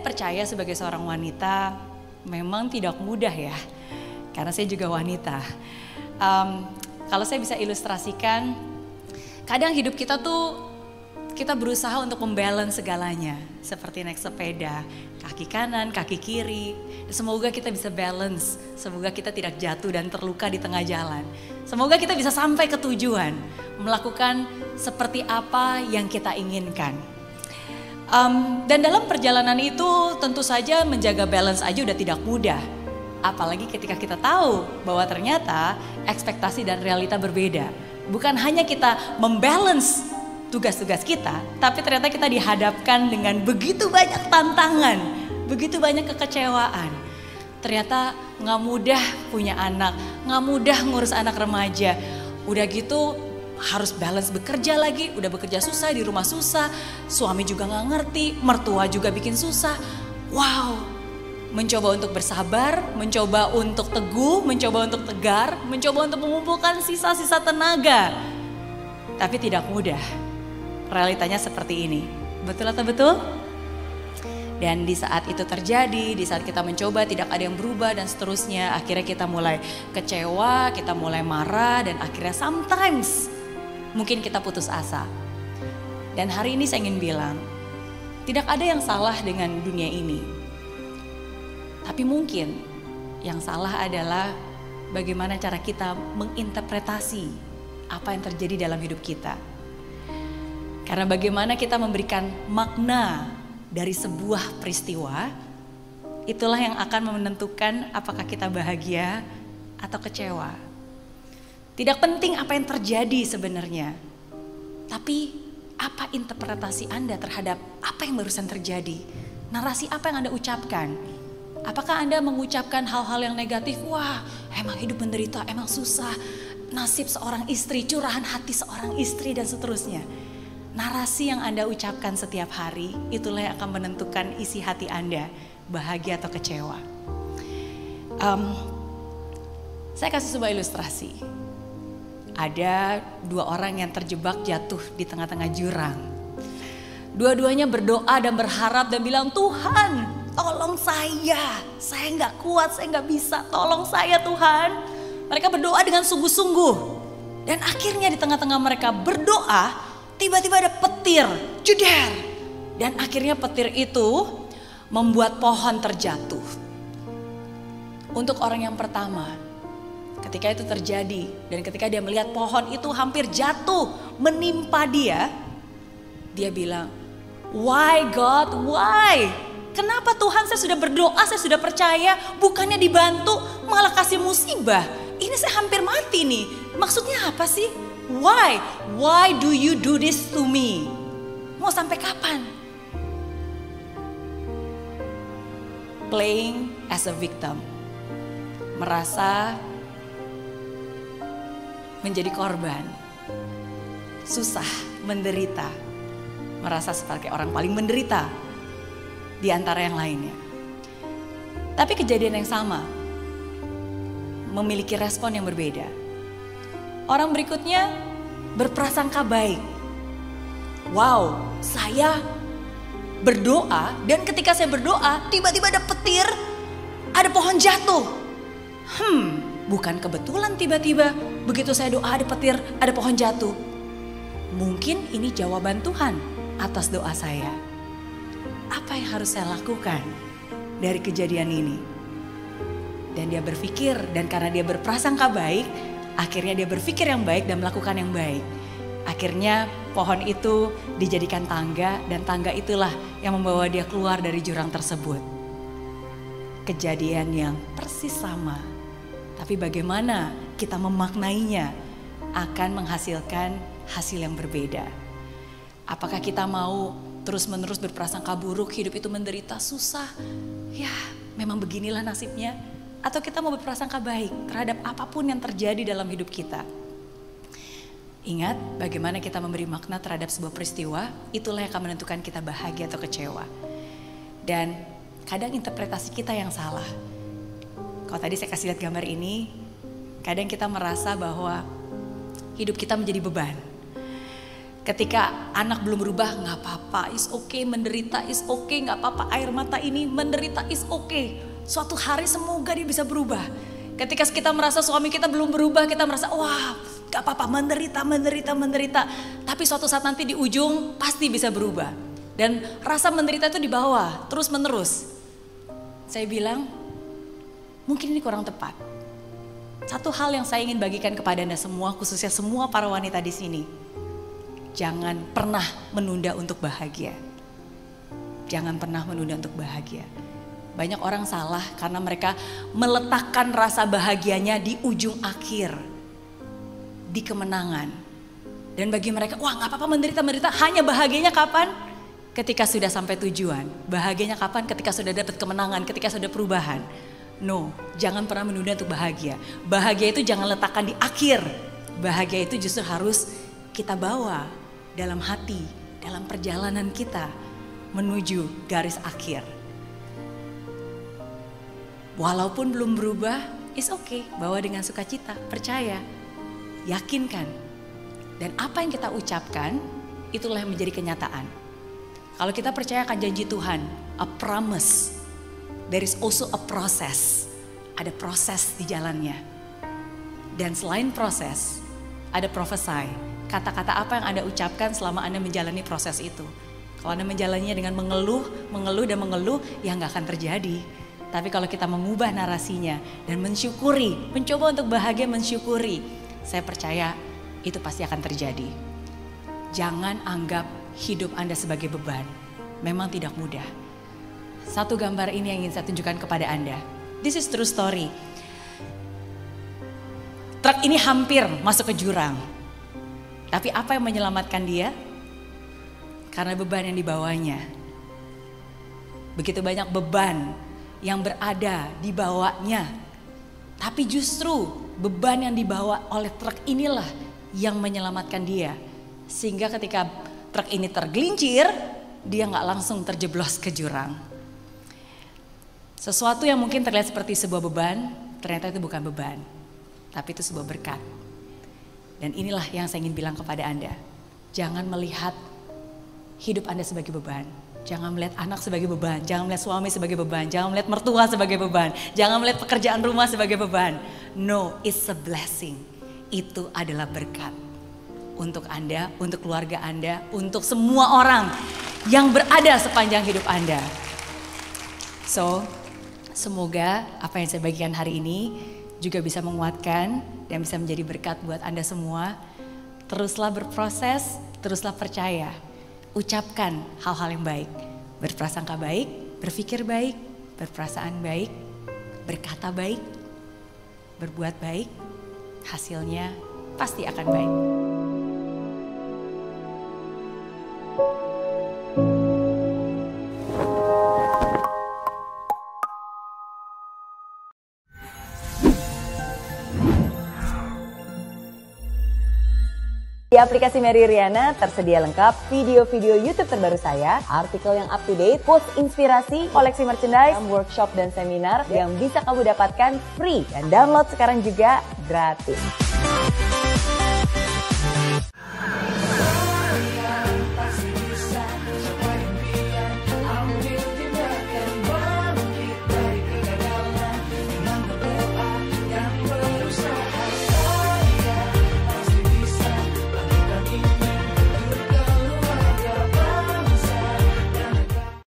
percaya sebagai seorang wanita memang tidak mudah ya, karena saya juga wanita. Kalau saya bisa ilustrasikan, kadang hidup kita tuh kita berusaha untuk membalance segalanya, seperti naik sepeda, kaki kanan, kaki kiri. Semoga kita bisa balance, semoga kita tidak jatuh dan terluka di tengah jalan. Semoga kita bisa sampai ke tujuan, melakukan seperti apa yang kita inginkan. Dan dalam perjalanan itu tentu saja menjaga balance aja udah tidak mudah. Apalagi ketika kita tahu bahwa ternyata ekspektasi dan realita berbeda. Bukan hanya kita membalance tugas-tugas kita, tapi ternyata kita dihadapkan dengan begitu banyak tantangan, begitu banyak kekecewaan. Ternyata gak mudah punya anak, gak mudah ngurus anak remaja. Udah gitu harus balance bekerja lagi, udah bekerja susah, di rumah susah, suami juga gak ngerti, mertua juga bikin susah. Wow, mencoba untuk bersabar, mencoba untuk teguh, mencoba untuk tegar, mencoba untuk mengumpulkan sisa-sisa tenaga. Tapi tidak mudah. Realitanya seperti ini, betul atau betul? Dan di saat itu terjadi, di saat kita mencoba tidak ada yang berubah dan seterusnya, akhirnya kita mulai kecewa, kita mulai marah, dan akhirnya sometimes mungkin kita putus asa. Dan hari ini saya ingin bilang, tidak ada yang salah dengan dunia ini. Tapi mungkin yang salah adalah bagaimana cara kita menginterpretasi apa yang terjadi dalam hidup kita. Karena bagaimana kita memberikan makna dari sebuah peristiwa, itulah yang akan menentukan apakah kita bahagia atau kecewa. Tidak penting apa yang terjadi sebenarnya, tapi apa interpretasi Anda terhadap apa yang barusan terjadi. Narasi apa yang Anda ucapkan. Apakah Anda mengucapkan hal-hal yang negatif? Wah, emang hidup menderita, emang susah. Nasib seorang istri, curahan hati seorang istri dan seterusnya. Narasi yang Anda ucapkan setiap hari, itulah yang akan menentukan isi hati Anda, bahagia atau kecewa. Saya kasih sebuah ilustrasi. Ada dua orang yang terjebak jatuh di tengah-tengah jurang. Dua-duanya berdoa dan berharap dan bilang, Tuhan, tolong saya nggak kuat, saya nggak bisa, tolong saya Tuhan. Mereka berdoa dengan sungguh-sungguh. Dan akhirnya di tengah-tengah mereka berdoa, tiba-tiba ada petir, jeder. Dan akhirnya petir itu membuat pohon terjatuh. Untuk orang yang pertama, ketika itu terjadi dan ketika dia melihat pohon itu hampir jatuh menimpa dia, dia bilang, why God, why? Kenapa Tuhan, saya sudah berdoa, saya sudah percaya, bukannya dibantu malah kasih musibah. Ini saya hampir mati nih, maksudnya apa sih? Why? Why do you do this to me? Mau sampai kapan? Playing as a victim. Merasa menjadi korban. Susah, menderita. Merasa sebagai orang paling menderita di antara yang lainnya. Tapi kejadian yang sama memiliki respon yang berbeda. Orang berikutnya berprasangka baik. Wow, saya berdoa dan ketika saya berdoa tiba-tiba ada petir, ada pohon jatuh. Bukan kebetulan tiba-tiba begitu saya doa ada petir, ada pohon jatuh. Mungkin ini jawaban Tuhan atas doa saya. Apa yang harus saya lakukan dari kejadian ini? Dan dia berpikir, dan karena dia berprasangka baik, akhirnya dia berpikir yang baik dan melakukan yang baik. Akhirnya pohon itu dijadikan tangga dan tangga itulah yang membawa dia keluar dari jurang tersebut. Kejadian yang persis sama, tapi bagaimana kita memaknainya akan menghasilkan hasil yang berbeda. Apakah kita mau terus-menerus berprasangka buruk, hidup itu menderita, susah? Ya, memang beginilah nasibnya. Atau kita mau berprasangka baik terhadap apapun yang terjadi dalam hidup kita. Ingat bagaimana kita memberi makna terhadap sebuah peristiwa, itulah yang akan menentukan kita bahagia atau kecewa. Dan kadang interpretasi kita yang salah. Kalau tadi saya kasih lihat gambar ini, kadang kita merasa bahwa hidup kita menjadi beban. Ketika anak belum berubah, nggak apa-apa, is okay, menderita is okay, nggak apa-apa, air mata ini menderita is okay. Suatu hari semoga dia bisa berubah. Ketika kita merasa suami kita belum berubah, kita merasa wah nggak apa-apa, menderita. Tapi suatu saat nanti di ujung pasti bisa berubah. Dan rasa menderita itu di bawah, terus menerus. Saya bilang, mungkin ini kurang tepat. Satu hal yang saya ingin bagikan kepada Anda semua, khususnya semua para wanita di sini. Jangan pernah menunda untuk bahagia. Jangan pernah menunda untuk bahagia. Banyak orang salah karena mereka meletakkan rasa bahagianya di ujung akhir. Di kemenangan. Dan bagi mereka, wah gak apa-apa menderita. Hanya bahagianya kapan? Ketika sudah sampai tujuan. Bahagianya kapan? Ketika sudah dapat kemenangan, ketika sudah perubahan. No, jangan pernah menunda untuk bahagia. Bahagia itu jangan letakkan di akhir. Bahagia itu justru harus kita bawa dalam hati, dalam perjalanan kita menuju garis akhir. Walaupun belum berubah, it's okay, bawa dengan sukacita, percaya, yakinkan. Dan apa yang kita ucapkan, itulah yang menjadi kenyataan. Kalau kita percaya akan janji Tuhan, a promise, there is also a process. Ada proses di jalannya. Dan selain proses, ada prophesy. Kata-kata apa yang Anda ucapkan selama Anda menjalani proses itu. Kalau Anda menjalaninya dengan mengeluh, ya nggak akan terjadi. Tapi kalau kita mengubah narasinya dan mensyukuri, mencoba untuk bahagia mensyukuri, saya percaya itu pasti akan terjadi. Jangan anggap hidup Anda sebagai beban. Memang tidak mudah. Satu gambar ini yang ingin saya tunjukkan kepada Anda. This is true story. Truk ini hampir masuk ke jurang. Tapi apa yang menyelamatkan dia? Karena beban yang dibawanya. Begitu banyak beban yang berada di bawahnya. Tapi justru beban yang dibawa oleh truk inilah yang menyelamatkan dia. Sehingga ketika truk ini tergelincir, dia nggak langsung terjeblos ke jurang. Sesuatu yang mungkin terlihat seperti sebuah beban, ternyata itu bukan beban. Tapi itu sebuah berkat. Dan inilah yang saya ingin bilang kepada Anda. Jangan melihat hidup Anda sebagai beban. Jangan melihat anak sebagai beban. Jangan melihat suami sebagai beban. Jangan melihat mertua sebagai beban. Jangan melihat pekerjaan rumah sebagai beban. No, it's a blessing. Itu adalah berkat. Untuk Anda, untuk keluarga Anda, untuk semua orang yang berada sepanjang hidup Anda. So, semoga apa yang saya bagikan hari ini juga bisa menguatkan dan bisa menjadi berkat buat Anda semua. Teruslah berproses, teruslah percaya. Ucapkan hal-hal yang baik. Berprasangka baik, berpikir baik, berperasaan baik, berkata baik, berbuat baik. Hasilnya pasti akan baik. Di aplikasi Mary Riana tersedia lengkap video-video YouTube terbaru saya, artikel yang up to date, post inspirasi, koleksi merchandise, workshop dan seminar yang bisa kamu dapatkan free dan download sekarang juga gratis.